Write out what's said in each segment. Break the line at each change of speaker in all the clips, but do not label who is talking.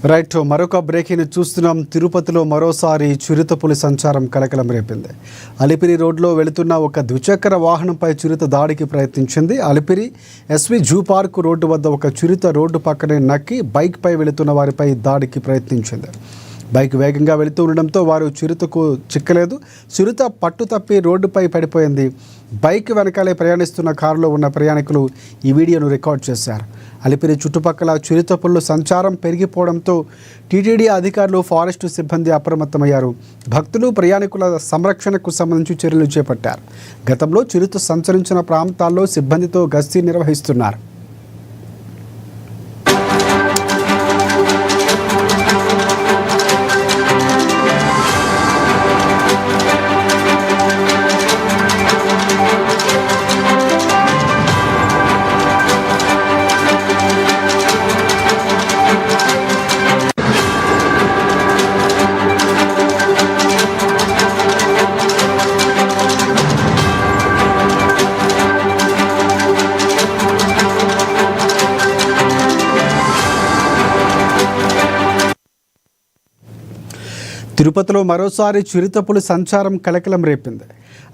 Right మరొక breaking చూస్తున్నాం. తిరుపతిలో మరోసారి చిరుతపులి సంచారం కలకలం రేపింది. అలిపిరి రోడ్లో వెళుతున్న ఒక ద్విచక్ర వాహనంపై చిరుత దాడికి ప్రయత్నించింది. Alipiri SV zoo park road వద్ద ఒక చిరుత రోడ్డు పక్కనే నక్కి బైక్పై వెళుతున్న వారిపై దాడికి ప్రయత్నించింది. బైక్ వేగంగా వెళుతూ ఉండడంతో వారు చిరుతకు చిక్కలేదు. చిరుత పట్టు తప్పి రోడ్డుపై పడిపోయింది. బైక్ వెనకాలే ప్రయాణిస్తున్న కారులో ఉన్న ప్రయాణికులు ఈ వీడియోను రికార్డ్ చేశారు. అలిపిరి చుట్టుపక్కల చిరుతపుళ్ళు సంచారం పెరిగిపోవడంతో టీటీడీ అధికారులు, ఫారెస్టు సిబ్బంది అప్రమత్తమయ్యారు. భక్తులు, ప్రయాణికుల సంరక్షణకు సంబంధించి చర్యలు చేపట్టారు. గతంలో చిరుత సంచరించిన ప్రాంతాల్లో సిబ్బందితో గస్తీ నిర్వహిస్తున్నారు. తిరుపతిలో మరోసారి చిరుతపులి సంచారం కలకలం రేపింది.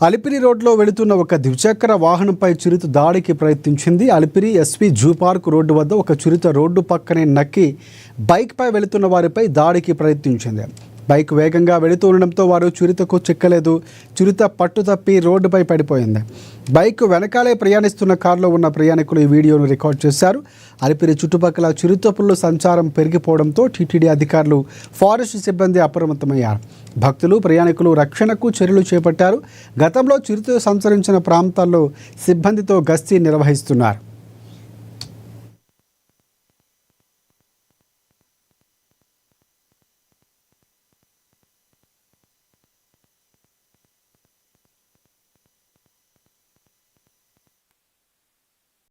అలిపిరి రోడ్లో వెళుతున్న ఒక ద్విచక్ర వాహనంపై చిరుత దాడికి ప్రయత్నించింది. Alipiri SV zoo park road వద్ద ఒక చిరుత రోడ్డు పక్కనే నక్కి బైక్పై వెళుతున్న వారిపై దాడికి ప్రయత్నించింది. బైక్ వేగంగా వెళుతూ ఉండడంతో వారు చిరుతకు చిక్కలేదు. చిరుత పట్టు తప్పి రోడ్డుపై పడిపోయింది. బైక్ వెనకాలే ప్రయాణిస్తున్న కారులో ఉన్న ప్రయాణికులు ఈ వీడియోను రికార్డ్ చేశారు. అలిపిరి చుట్టుపక్కల చిరుతపుళ్ళు సంచారం పెరిగిపోవడంతో టీటీడీ అధికారులు, ఫారెస్ట్ సిబ్బంది అప్రమత్తమయ్యారు. భక్తులు, ప్రయాణికులు రక్షణకు చర్యలు చేపట్టారు. గతంలో చిరుత సంచరించిన ప్రాంతాల్లో సిబ్బందితో గస్తీ నిర్వహిస్తున్నారు.